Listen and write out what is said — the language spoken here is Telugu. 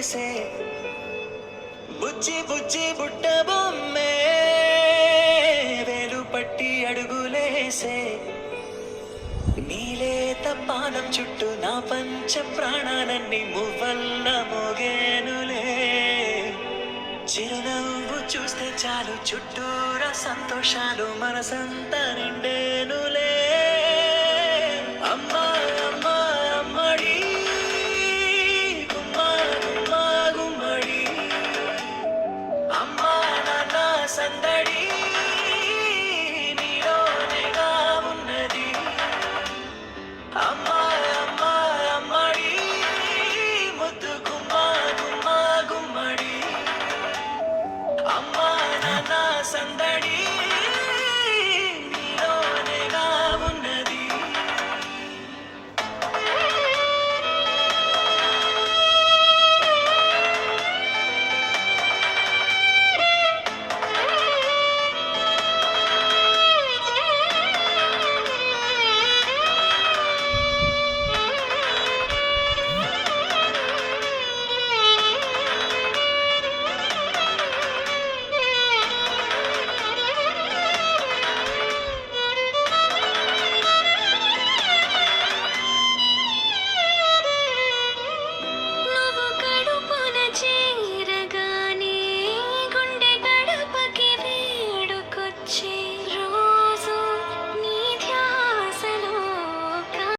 అడుగులేసే బుజ్జి బుజ్జి బుట్ట బొమ్మే వేలు పట్టి అడుగులేసే నీలేత పానం చుట్టూ నా పంచ ప్రాణాలన్నీ మువ్వల్ల మోగేనులే చిరునవ్వు చూస్తే చాలు చుట్టూరా సంతోషాలు మనసంతా నిండేనులే అమ్మా